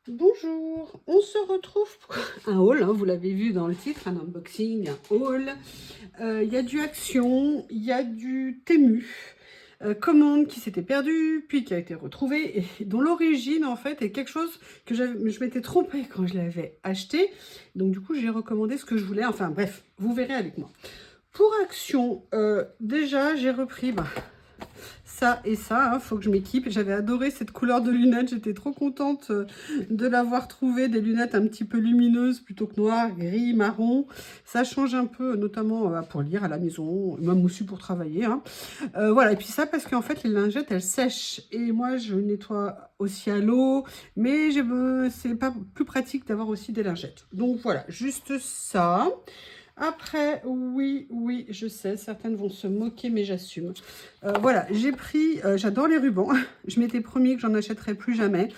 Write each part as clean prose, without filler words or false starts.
Bonjour, on se retrouve pour un haul, hein, vous l'avez vu dans le titre, un unboxing, un haul. Il y a du Action, il y a du Temu, commande qui s'était perdue, puis qui a été retrouvée, et dont l'origine en fait est quelque chose que je m'étais trompée quand je l'avais acheté. Donc du coup j'ai recommandé ce que je voulais, enfin bref, vous verrez avec moi. Pour Action, déjà j'ai repris... ça et ça, faut que je m'équipe. J'avais adoré cette couleur de lunettes, j'étais trop contente de l'avoir trouvé, des lunettes un petit peu lumineuses plutôt que noir, gris, marron. Ça change un peu, notamment pour lire à la maison, même aussi pour travailler. Hein. Voilà, et puis ça parce qu'en fait les lingettes elles sèchent et moi je nettoie aussi à l'eau, mais c'est pas plus pratique d'avoir aussi des lingettes. Donc voilà, juste ça. Après, oui, je sais, certaines vont se moquer, mais j'assume. Voilà, j'ai pris, j'adore les rubans. Je m'étais promis que j'en achèterais plus jamais.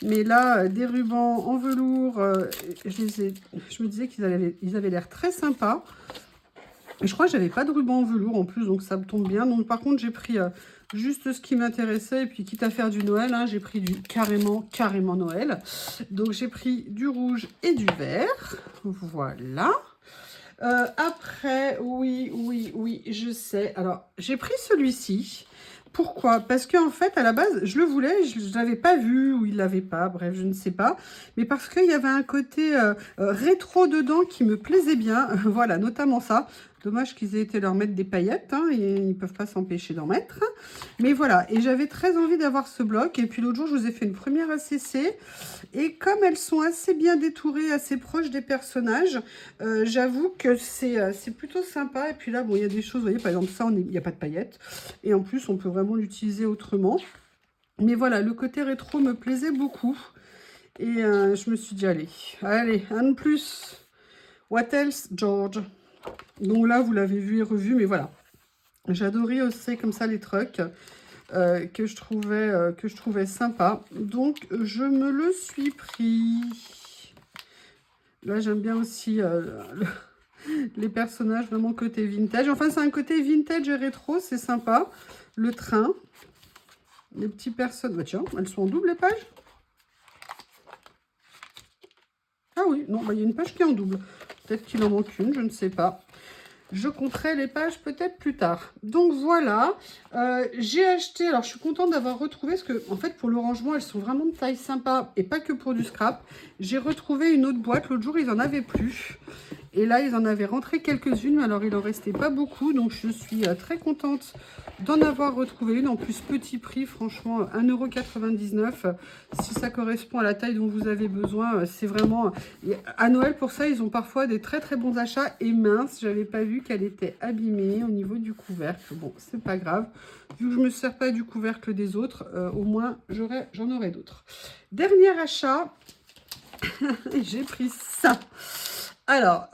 Mais là, des rubans en velours, je me disais ils avaient l'air très sympas. Et je crois que j'avais pas de ruban en velours en plus, donc ça me tombe bien. Donc par contre, j'ai pris juste ce qui m'intéressait. Et puis quitte à faire du Noël, hein, j'ai pris du carrément Noël. Donc j'ai pris du rouge et du vert. Voilà. Après, oui, je sais. Alors, j'ai pris celui-ci. Pourquoi? Parce qu'en fait, à la base, je le voulais, je ne l'avais pas vu ou il l'avait pas, bref, je ne sais pas. Mais parce qu'il y avait un côté rétro dedans qui me plaisait bien. Voilà, notamment ça. Dommage qu'ils aient été leur mettre des paillettes, hein, et ils ne peuvent pas s'empêcher d'en mettre. Mais voilà, et j'avais très envie d'avoir ce bloc. Et puis l'autre jour, je vous ai fait une première ACC. Et comme elles sont assez bien détourées, assez proches des personnages, j'avoue que c'est plutôt sympa. Et puis là, bon, il y a des choses, vous voyez, par exemple, ça, il n'y a pas de paillettes. Et en plus, on peut vraiment l'utiliser autrement. Mais voilà, le côté rétro me plaisait beaucoup. Et je me suis dit, allez, un de plus. What else, George? Donc là, vous l'avez vu et revu, mais voilà. J'adorais aussi comme ça les trucs que je trouvais sympa. Donc, je me le suis pris. Là, j'aime bien aussi les personnages vraiment côté vintage. Enfin, c'est un côté vintage et rétro, c'est sympa. Le train, les petits personnages. Bah, tiens, elles sont en double les pages. Ah oui, non, bah, il y a une page qui est en double. Peut-être qu'il en manque une, je ne sais pas. Je compterai les pages peut-être plus tard. Donc voilà, j'ai acheté, alors je suis contente d'avoir retrouvé, parce que en fait pour le rangement, elles sont vraiment de taille sympa et pas que pour du scrap. J'ai retrouvé une autre boîte, l'autre jour ils en avaient plus. Et là, ils en avaient rentré quelques-unes, mais alors il en restait pas beaucoup. Donc je suis très contente d'en avoir retrouvé une. En plus, petit prix, franchement, 1,99 €. Si ça correspond à la taille dont vous avez besoin, c'est vraiment... À Noël, pour ça, ils ont parfois des très très bons achats. Et mince, j'avais pas vu qu'elle était abîmée au niveau du couvercle. Bon, c'est pas grave. Vu que je me sers pas du couvercle des autres, au moins j'en aurai d'autres. Dernier achat, j'ai pris ça. Alors,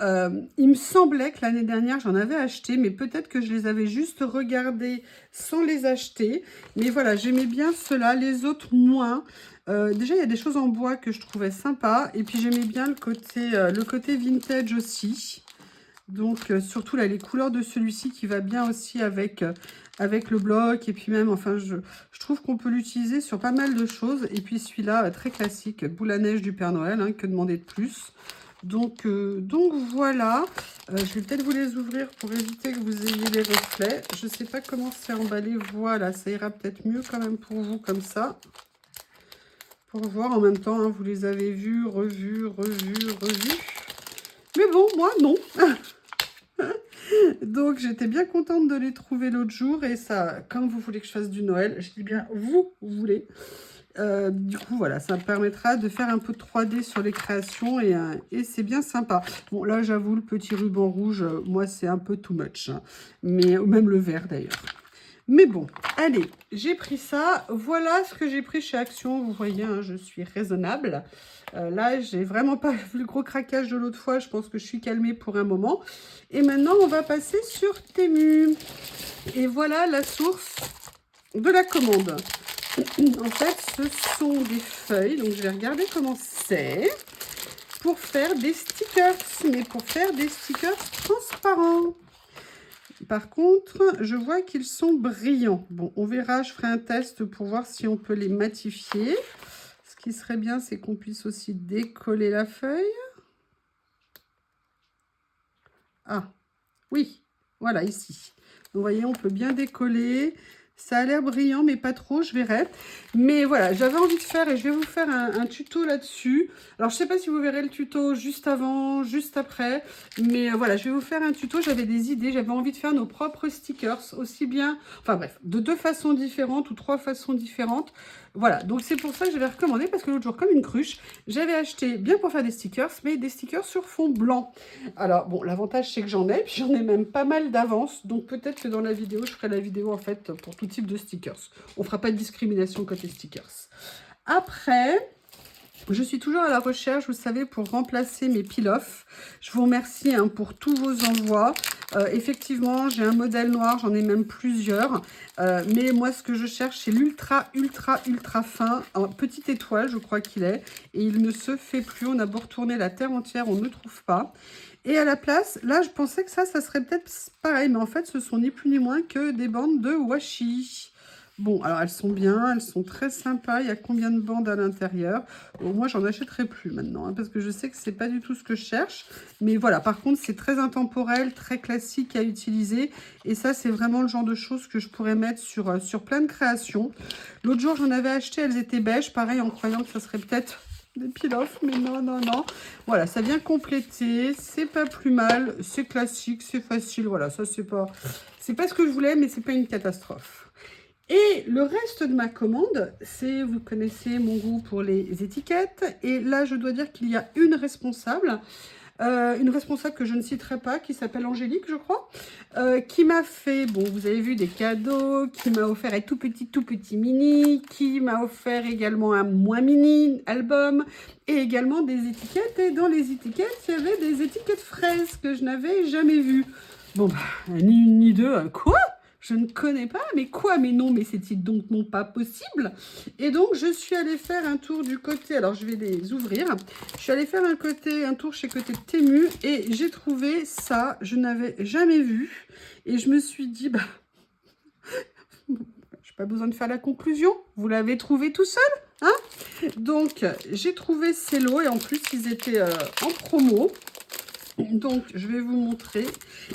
il me semblait que l'année dernière, j'en avais acheté, mais peut-être que je les avais juste regardés sans les acheter. Mais voilà, j'aimais bien ceux-là, les autres moins. Déjà, il y a des choses en bois que je trouvais sympa. Et puis, j'aimais bien le côté vintage aussi. Donc, surtout là, les couleurs de celui-ci qui va bien aussi avec le bloc. Et puis même, enfin, je trouve qu'on peut l'utiliser sur pas mal de choses. Et puis celui-là, très classique, boule à neige du Père Noël, hein, que demander de plus? Donc voilà, je vais peut-être vous les ouvrir pour éviter que vous ayez les reflets. Je ne sais pas comment c'est emballé, voilà, ça ira peut-être mieux quand même pour vous comme ça. Pour voir en même temps, hein, vous les avez vus, revus. Mais bon, moi non. Donc j'étais bien contente de les trouver l'autre jour et ça, comme vous voulez que je fasse du Noël, je dis bien vous voulez. Du coup, voilà, ça me permettra de faire un peu de 3D sur les créations et c'est bien sympa. Bon, là, j'avoue, le petit ruban rouge, moi, c'est un peu too much. Hein. Mais même le vert, d'ailleurs. Mais bon, allez, j'ai pris ça. Voilà ce que j'ai pris chez Action. Vous voyez, hein, je suis raisonnable. Là, j'ai vraiment pas vu le gros craquage de l'autre fois. Je pense que je suis calmée pour un moment. Et maintenant, on va passer sur Temu. Et voilà la source de la commande. En fait, ce sont des feuilles, donc je vais regarder comment c'est, pour faire des stickers, mais pour faire des stickers transparents. Par contre, je vois qu'ils sont brillants. Bon, on verra, je ferai un test pour voir si on peut les matifier. Parce qui serait bien, c'est qu'on puisse aussi décoller la feuille. Ah, oui, voilà, ici. Vous voyez, on peut bien décoller. Ça a l'air brillant, mais pas trop, je verrai. Mais voilà, j'avais envie de faire, et je vais vous faire un tuto là-dessus. Alors, je ne sais pas si vous verrez le tuto juste avant, juste après. Mais voilà, je vais vous faire un tuto. J'avais des idées, j'avais envie de faire nos propres stickers. Aussi bien, enfin bref, de 2 façons différentes ou 3 façons différentes. Voilà, donc c'est pour ça que j'avais recommandé, parce que l'autre jour, comme une cruche, j'avais acheté, bien pour faire des stickers, mais des stickers sur fond blanc. Alors, bon, l'avantage, c'est que j'en ai, puis j'en ai même pas mal d'avance. Donc, peut-être que dans la vidéo, je ferai la vidéo, en fait, pour tout type de stickers. On fera pas de discrimination côté stickers. Après, je suis toujours à la recherche, vous savez, pour remplacer mes peel-off. Je vous remercie hein, pour tous vos envois. Effectivement, j'ai un modèle noir, j'en ai même plusieurs. Mais moi, ce que je cherche, c'est l'ultra, ultra, ultra fin. En petite étoile, je crois qu'il est. Et il ne se fait plus. On a beau retourner la terre entière, on ne trouve pas. Et à la place, là, je pensais que ça serait peut-être pareil. Mais en fait, ce sont ni plus ni moins que des bandes de washi. Bon, alors elles sont bien, elles sont très sympas. Il y a combien de bandes à l'intérieur? Bon, moi, j'en achèterai plus maintenant, hein, parce que je sais que c'est pas du tout ce que je cherche. Mais voilà, par contre, c'est très intemporel, très classique à utiliser. Et ça, c'est vraiment le genre de choses que je pourrais mettre sur plein de créations. L'autre jour, j'en avais acheté, elles étaient beiges, pareil, en croyant que ça serait peut-être des peel-off, mais non, non, non. Voilà, ça vient compléter, c'est pas plus mal, c'est classique, c'est facile. Voilà, ça, c'est pas ce que je voulais, mais c'est pas une catastrophe. Et le reste de ma commande, c'est, vous connaissez mon goût pour les étiquettes. Et là, je dois dire qu'il y a une responsable que je ne citerai pas, qui s'appelle Angélique, je crois, qui m'a fait, bon, vous avez vu, des cadeaux, qui m'a offert un tout petit mini, qui m'a offert également un moins mini album, et également des étiquettes. Et dans les étiquettes, il y avait des étiquettes fraises que je n'avais jamais vues. Bon, bah, ni une ni deux, quoi ? Je ne connais pas, mais quoi? Mais non, mais c'est donc non pas possible. Et donc, je suis allée faire un tour du côté, alors je vais les ouvrir. Je suis allée faire un tour chez côté Temu et j'ai trouvé ça, je n'avais jamais vu. Et je me suis dit, bah, je n'ai pas besoin de faire la conclusion, vous l'avez trouvé tout seul, hein? Donc, j'ai trouvé ces lots et en plus, ils étaient en promo. Donc, je vais vous montrer.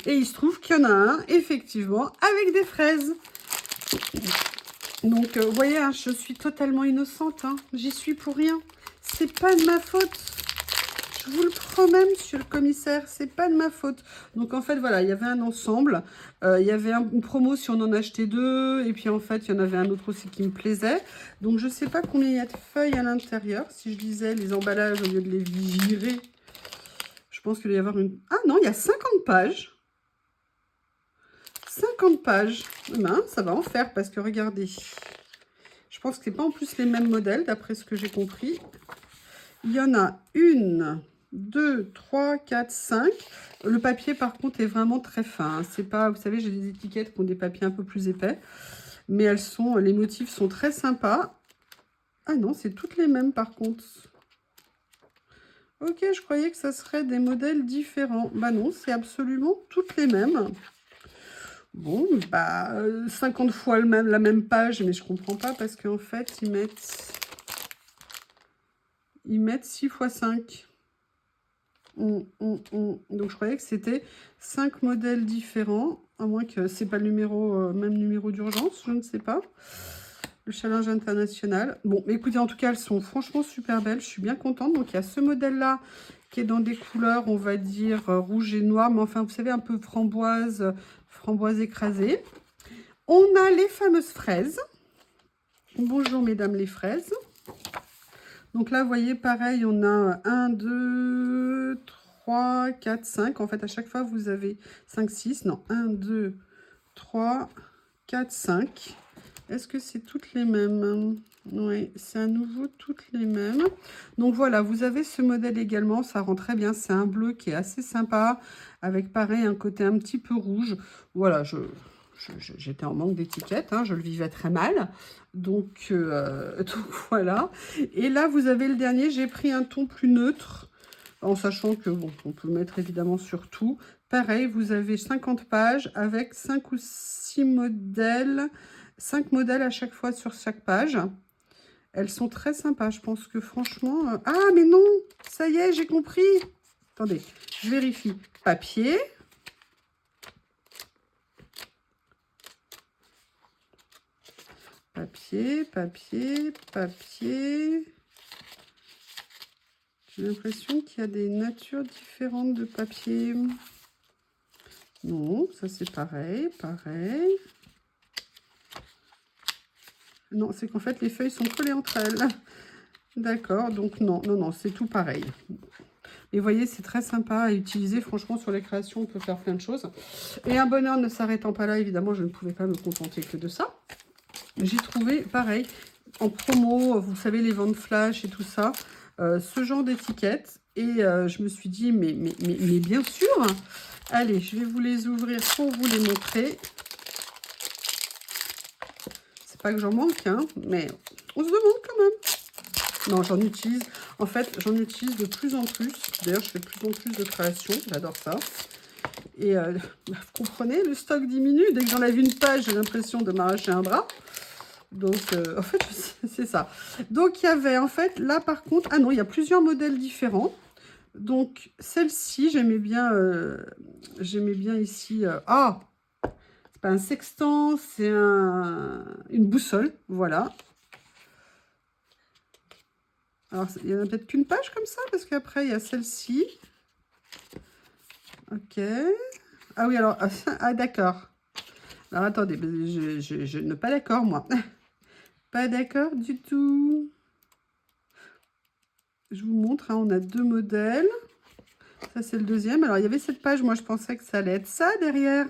Et il se trouve qu'il y en a un, effectivement, avec des fraises. Donc, vous voyez, hein, je suis totalement innocente. Hein. J'y suis pour rien. C'est pas de ma faute. Je vous le promets, monsieur le commissaire, c'est pas de ma faute. Donc, en fait, voilà, il y avait un ensemble. Il y avait une promo si on en achetait 2. Et puis, en fait, il y en avait un autre aussi qui me plaisait. Donc, je sais pas combien il y a de feuilles à l'intérieur. Si je lisais les emballages au lieu de les virer... Je pense qu'il doit y avoir une... Ah non, il y a 50 pages. 50 pages. Ben, ça va en faire parce que regardez. Je pense que ce n'est pas en plus les mêmes modèles d'après ce que j'ai compris. Il y en a 1, 2, 3, 4, 5. Le papier par contre est vraiment très fin. C'est pas, vous savez, j'ai des étiquettes qui ont des papiers un peu plus épais. Mais elles sont, les motifs sont très sympas. Ah non, c'est toutes les mêmes par contre. Ok, je croyais que ça serait des modèles différents. Bah non, c'est absolument toutes les mêmes. Bon, bah, 50 fois la même page, mais je comprends pas parce qu'en fait, ils mettent 6 x 5. Donc, je croyais que c'était 5 modèles différents, à moins que c'est pas le numéro, même numéro d'urgence, je ne sais pas. Le challenge international. Bon, mais écoutez, en tout cas, elles sont franchement super belles. Je suis bien contente. Donc, il y a ce modèle-là qui est dans des couleurs, on va dire, rouge et noir. Mais enfin, vous savez, un peu framboise écrasée. On a les fameuses fraises. Bonjour, mesdames les fraises. Donc là, vous voyez, pareil, on a 1, 2, 3, 4, 5. En fait, à chaque fois, vous avez 5, 6. Non, 1, 2, 3, 4, 5. Est-ce que c'est toutes les mêmes? Oui, c'est à nouveau toutes les mêmes. Donc voilà, vous avez ce modèle également, ça rend très bien. C'est un bleu qui est assez sympa, avec pareil un côté un petit peu rouge. Voilà, j'étais en manque d'étiquette, hein, je le vivais très mal. Donc voilà. Et là, vous avez le dernier, j'ai pris un ton plus neutre, en sachant que, bon, on peut le mettre évidemment sur tout. Pareil, vous avez 50 pages avec 5 ou 6 modèles. 5 modèles à chaque fois sur chaque page. Elles sont très sympas. Je pense que franchement... Ah, mais non! Ça y est, j'ai compris. Attendez, je vérifie. Papier. Papier, papier, papier. J'ai l'impression qu'il y a des natures différentes de papier. Non, ça c'est pareil, pareil. Non, c'est qu'en fait les feuilles sont collées entre elles. D'accord, donc non, non, non, c'est tout pareil. Et vous voyez, c'est très sympa à utiliser. Franchement, sur les créations, on peut faire plein de choses. Et un bonheur ne s'arrêtant pas là, évidemment, je ne pouvais pas me contenter que de ça. J'ai trouvé, pareil, en promo, vous savez, les ventes flash et tout ça, ce genre d'étiquettes. Et je me suis dit, mais bien sûr. Allez, je vais vous les ouvrir pour vous les montrer. C'est pas que j'en manque, hein, mais on se demande quand même. Non, j'en utilise. En fait, j'en utilise de plus en plus. D'ailleurs, je fais de plus en plus de créations. J'adore ça. Et vous comprenez, le stock diminue. Dès que j'enlève une page, j'ai l'impression de m'arracher un bras. Donc, en fait, c'est ça. Donc, il y avait, en fait, là, par contre... Ah non, il y a plusieurs modèles différents. Donc, celle-ci, j'aimais bien ici... Ah, c'est pas un sextant, c'est une boussole. Voilà. Alors, il n'y en a peut-être qu'une page comme ça, parce qu'après, il y a celle-ci. Ok. Ah oui, alors... Ah, d'accord. Alors, attendez, je ne pas d'accord, moi. Pas d'accord du tout. Je vous montre, hein, on a deux modèles. Ça, c'est le deuxième. Alors, il y avait cette page, moi, je pensais que ça allait être ça derrière.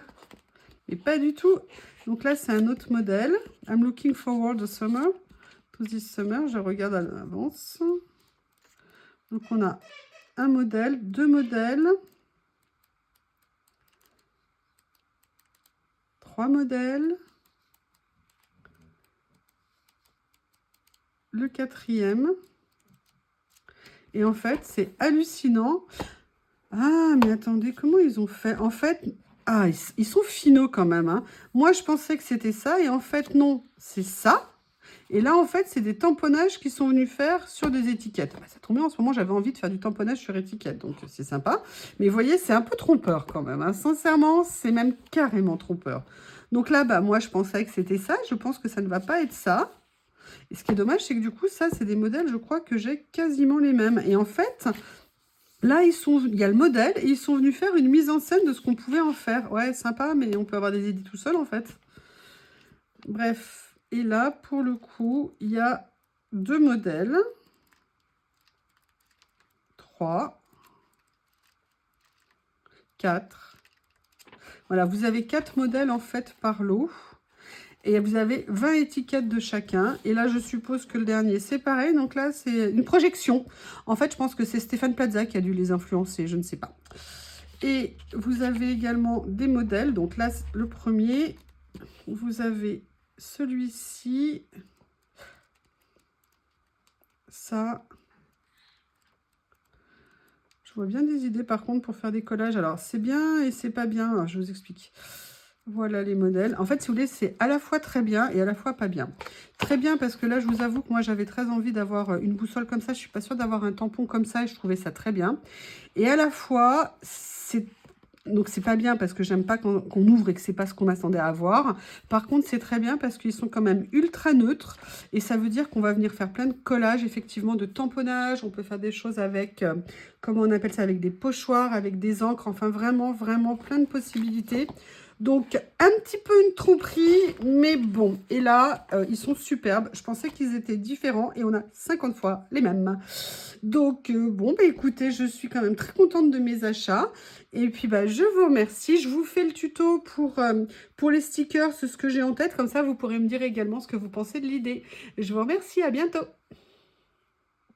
Mais pas du tout. Donc là, c'est un autre modèle. I'm looking forward to summer. To this summer. Je regarde à l'avance. Donc, on a un modèle, deux modèles. Trois modèles. Le quatrième. Et en fait, c'est hallucinant. Ah, mais attendez, comment ils ont fait? En fait, ah, ils sont finaux quand même, hein. Moi, je pensais que c'était ça. Et en fait, non, c'est ça. Et là, en fait, c'est des tamponnages qui sont venus faire sur des étiquettes. Bah, ça tombe bien, en ce moment, j'avais envie de faire du tamponnage sur étiquette. Donc, c'est sympa. Mais vous voyez, c'est un peu trompeur quand même, hein. Sincèrement, c'est même carrément trompeur. Donc là, bah, moi, je pensais que c'était ça. Je pense que ça ne va pas être ça. Et ce qui est dommage, c'est que du coup, ça, c'est des modèles, je crois que j'ai quasiment les mêmes. Et en fait, là, il y a le modèle et ils sont venus faire une mise en scène de ce qu'on pouvait en faire. Ouais, sympa, mais on peut avoir des idées tout seul, en fait. Bref. Et là, pour le coup, il y a deux modèles. 3. 4. Voilà, vous avez 4 modèles, en fait, par lot. Et vous avez 20 étiquettes de chacun. Et là, je suppose que le dernier, c'est pareil. Donc là, c'est une projection. En fait, je pense que c'est Stéphane Plaza qui a dû les influencer. Je ne sais pas. Et vous avez également des modèles. Donc là, le premier, vous avez celui-ci. Ça. Je vois bien des idées, par contre, pour faire des collages. Alors, c'est bien et c'est pas bien. Alors, je vous explique. Voilà les modèles. En fait, si vous voulez, c'est à la fois très bien et à la fois pas bien. Très bien parce que là, je vous avoue que moi, j'avais très envie d'avoir une boussole comme ça. Je suis pas sûre d'avoir un tampon comme ça et je trouvais ça très bien. Et à la fois, c'est... Donc, c'est pas bien parce que j'aime pas qu'on ouvre et que c'est pas ce qu'on m'attendait à avoir. Par contre, c'est très bien parce qu'ils sont quand même ultra neutres. Et ça veut dire qu'on va venir faire plein de collages, effectivement, de tamponnage. On peut faire des choses avec, comment on appelle ça, avec des pochoirs, avec des encres. Enfin, vraiment, vraiment plein de possibilités. Donc, un petit peu une tromperie, mais bon. Et là, ils sont superbes. Je pensais qu'ils étaient différents et on a 50 fois les mêmes. Donc, bon, bah, écoutez, je suis quand même très contente de mes achats. Et puis, bah, je vous remercie. Je vous fais le tuto pour les stickers, ce que j'ai en tête. Comme ça, vous pourrez me dire également ce que vous pensez de l'idée. Je vous remercie. À bientôt.